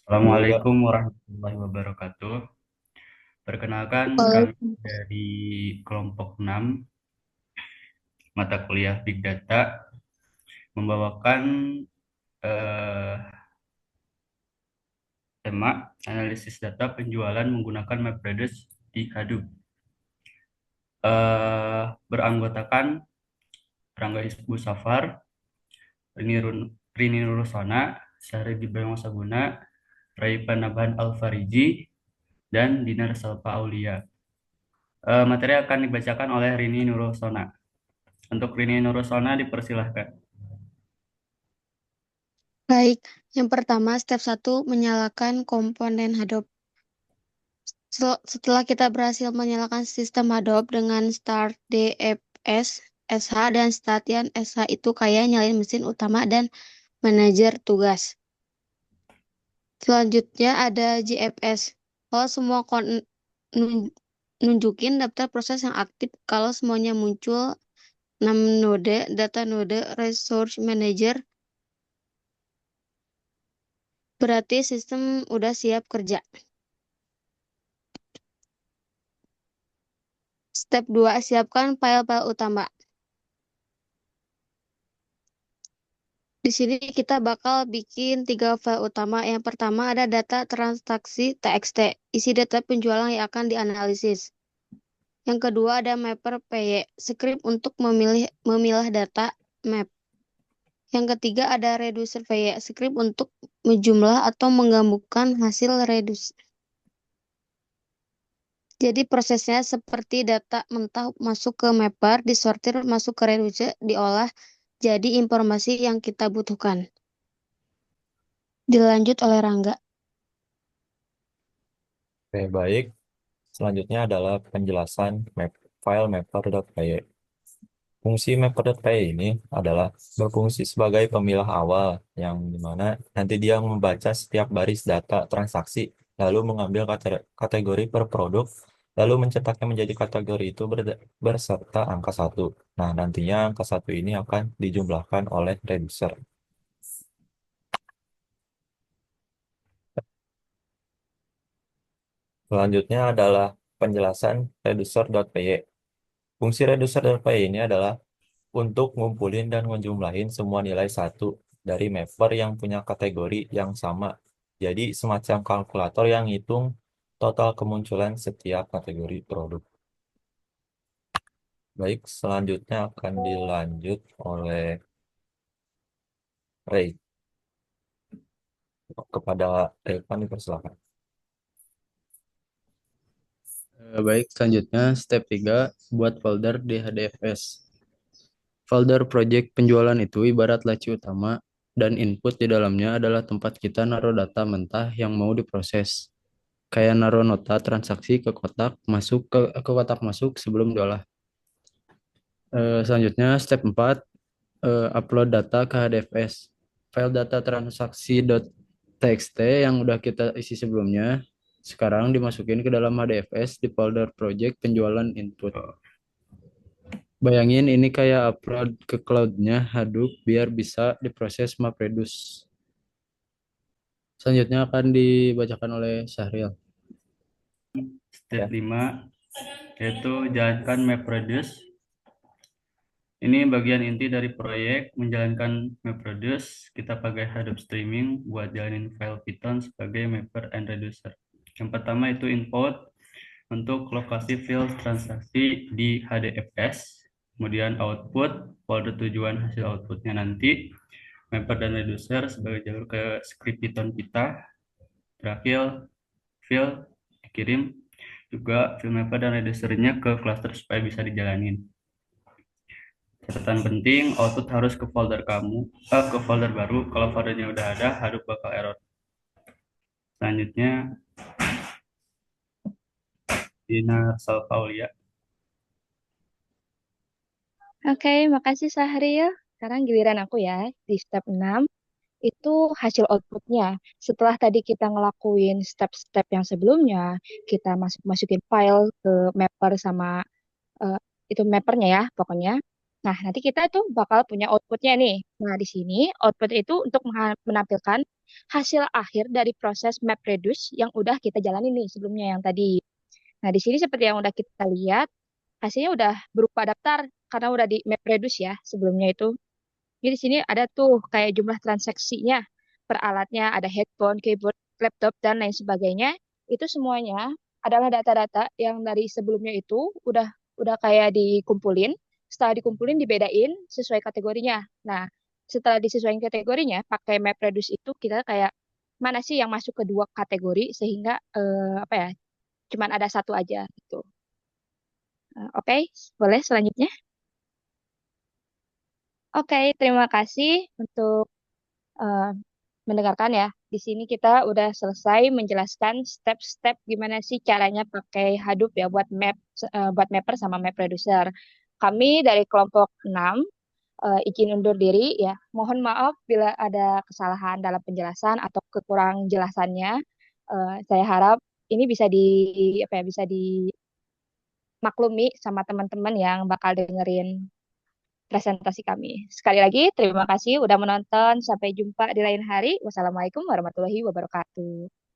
Halo Kak. Assalamualaikum warahmatullahi wabarakatuh. Perkenalkan kami Waalaikumsalam. dari kelompok 6 mata kuliah Big Data membawakan eh, tema analisis data penjualan menggunakan MapReduce di Hadoop. Beranggotakan Rangga Isbu Safar, Rini Nurusona, Syahri Gibrang Sabuna, Rai Panabahan Alfariji, dan Dinar Salpa Aulia. Materi akan dibacakan oleh Rini Nurusona. Untuk Rini Nurusona dipersilahkan. Baik, yang pertama step satu menyalakan komponen Hadoop. Setelah kita berhasil menyalakan sistem Hadoop dengan start DFS, SH, dan statian SH itu kayak nyalain mesin utama dan manajer tugas. Selanjutnya ada GFS. Kalau semua nun- nunjukin daftar proses yang aktif, kalau semuanya muncul 6 node, data node, resource manager, berarti sistem udah siap kerja. Step 2 siapkan file-file utama. Di sini kita bakal bikin 3 file utama. Yang pertama ada data transaksi TXT, isi data penjualan yang akan dianalisis. Yang kedua ada mapper PY, script untuk memilah data map. Yang ketiga ada reducer PY, script untuk menjumlah atau menggabungkan hasil reduce. Jadi prosesnya seperti data mentah masuk ke mapper, disortir masuk ke reducer, diolah jadi informasi yang kita butuhkan. Dilanjut oleh Rangga. Oke, baik. Selanjutnya adalah penjelasan file mapper.py. Fungsi mapper.py ini adalah berfungsi sebagai pemilah awal yang dimana nanti dia membaca setiap baris data transaksi, lalu mengambil kategori per produk, lalu mencetaknya menjadi kategori itu berserta angka satu. Nah, nantinya angka satu ini akan dijumlahkan oleh reducer. Selanjutnya adalah penjelasan reducer.py. Fungsi reducer.py ini adalah untuk ngumpulin dan ngejumlahin semua nilai satu dari mapper yang punya kategori yang sama. Jadi semacam kalkulator yang ngitung total kemunculan setiap kategori produk. Baik, selanjutnya akan dilanjut oleh Ray. Kepada Revan dipersilakan. Baik, selanjutnya step 3 buat folder di HDFS. Folder project penjualan itu ibarat laci utama dan input di dalamnya adalah tempat kita naruh data mentah yang mau diproses. Kayak naruh nota transaksi ke kotak masuk ke kotak masuk sebelum diolah. Selanjutnya step 4 upload data ke HDFS. File data transaksi.txt yang udah kita isi sebelumnya sekarang dimasukin ke dalam HDFS di folder project penjualan input. Bayangin ini kayak upload ke cloud-nya Hadoop biar bisa diproses MapReduce. Selanjutnya akan dibacakan oleh Syahril. Step Ya. 5 yaitu jalankan MapReduce. Ini bagian inti dari proyek menjalankan MapReduce. Kita pakai Hadoop Streaming buat jalanin file Python sebagai mapper and reducer. Yang pertama itu input untuk lokasi file transaksi di HDFS. Kemudian output, folder tujuan hasil outputnya nanti. Mapper dan reducer sebagai jalur ke script Python kita. Terakhir, file dikirim juga file mapper dan reducernya ke cluster supaya bisa dijalanin. Catatan penting, output harus ke folder ke folder baru. Kalau foldernya udah ada, Hadoop bakal error. Selanjutnya, Dinar Salpaulia. Oke, makasih Sahril. Sekarang giliran aku ya. Di step 6 itu hasil outputnya. Setelah tadi kita ngelakuin step-step yang sebelumnya, kita masukin file ke mapper sama eh, itu mappernya ya pokoknya. Nah, nanti kita tuh bakal punya outputnya nih. Nah, di sini output itu untuk menampilkan hasil akhir dari proses MapReduce yang udah kita jalani nih sebelumnya yang tadi. Nah, di sini seperti yang udah kita lihat, hasilnya udah berupa daftar karena udah di MapReduce ya sebelumnya itu. Jadi di sini ada tuh kayak jumlah transaksinya, per alatnya, ada headphone, keyboard, laptop, dan lain sebagainya. Itu semuanya adalah data-data yang dari sebelumnya itu udah kayak dikumpulin. Setelah dikumpulin dibedain sesuai kategorinya. Nah, setelah disesuaikan kategorinya, pakai MapReduce itu kita kayak mana sih yang masuk ke dua kategori sehingga apa ya, cuman ada satu aja gitu. Oke, boleh selanjutnya. Oke, terima kasih untuk eh, mendengarkan ya. Di sini kita udah selesai menjelaskan step-step gimana sih caranya pakai Hadoop ya buat buat mapper sama map producer. Kami dari kelompok 6 izin undur diri ya. Mohon maaf bila ada kesalahan dalam penjelasan atau kekurang jelasannya. Saya harap ini bisa apa ya, bisa dimaklumi sama teman-teman yang bakal dengerin presentasi kami. Sekali lagi, terima kasih udah menonton. Sampai jumpa di lain hari. Wassalamualaikum warahmatullahi wabarakatuh.